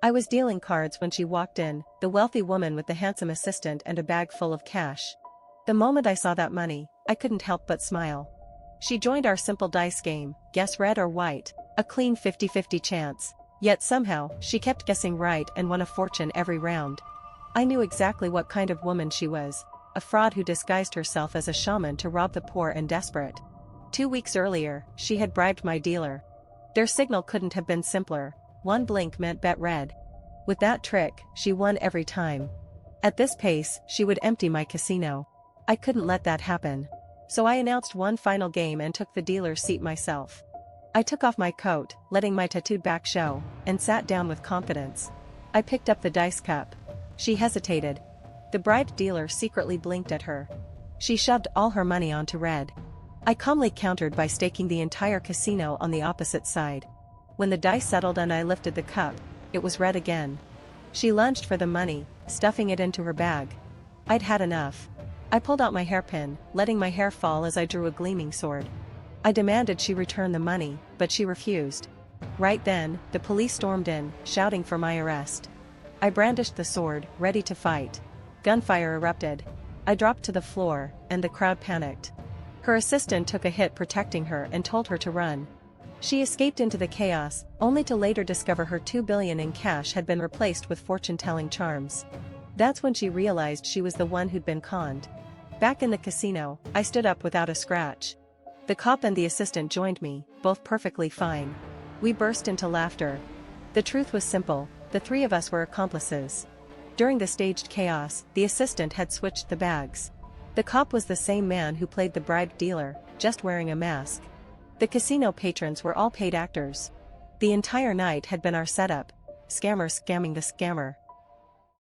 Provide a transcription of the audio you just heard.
I was dealing cards when she walked in, the wealthy woman with the handsome assistant and a bag full of cash. The moment I saw that money, I couldn't help but smile. She joined our simple dice game, guess red or white, a clean 50-50 chance. Yet somehow, she kept guessing right and won a fortune every round. I knew exactly what kind of woman she was, a fraud who disguised herself as a shaman to rob the poor and desperate. 2 weeks earlier, she had bribed my dealer. Their signal couldn't have been simpler. One blink meant bet red. With that trick, she won every time. At this pace, she would empty my casino. I couldn't let that happen. So I announced one final game and took the dealer's seat myself. I took off my coat, letting my tattooed back show, and sat down with confidence. I picked up the dice cup. She hesitated. The bribed dealer secretly blinked at her. She shoved all her money onto red. I calmly countered by staking the entire casino on the opposite side. When the dice settled and I lifted the cup, it was red again. She lunged for the money, stuffing it into her bag. I'd had enough. I pulled out my hairpin, letting my hair fall as I drew a gleaming sword. I demanded she return the money, but she refused. Right then, the police stormed in, shouting for my arrest. I brandished the sword, ready to fight. Gunfire erupted. I dropped to the floor, and the crowd panicked. Her assistant took a hit protecting her and told her to run. She escaped into the chaos, only to later discover her $2 billion in cash had been replaced with fortune-telling charms. That's when she realized she was the one who'd been conned. Back in the casino, I stood up without a scratch. The cop and the assistant joined me, both perfectly fine. We burst into laughter. The truth was simple, the three of us were accomplices. During the staged chaos, the assistant had switched the bags. The cop was the same man who played the bribed dealer, just wearing a mask. The casino patrons were all paid actors. The entire night had been our setup, scammer scamming the scammer.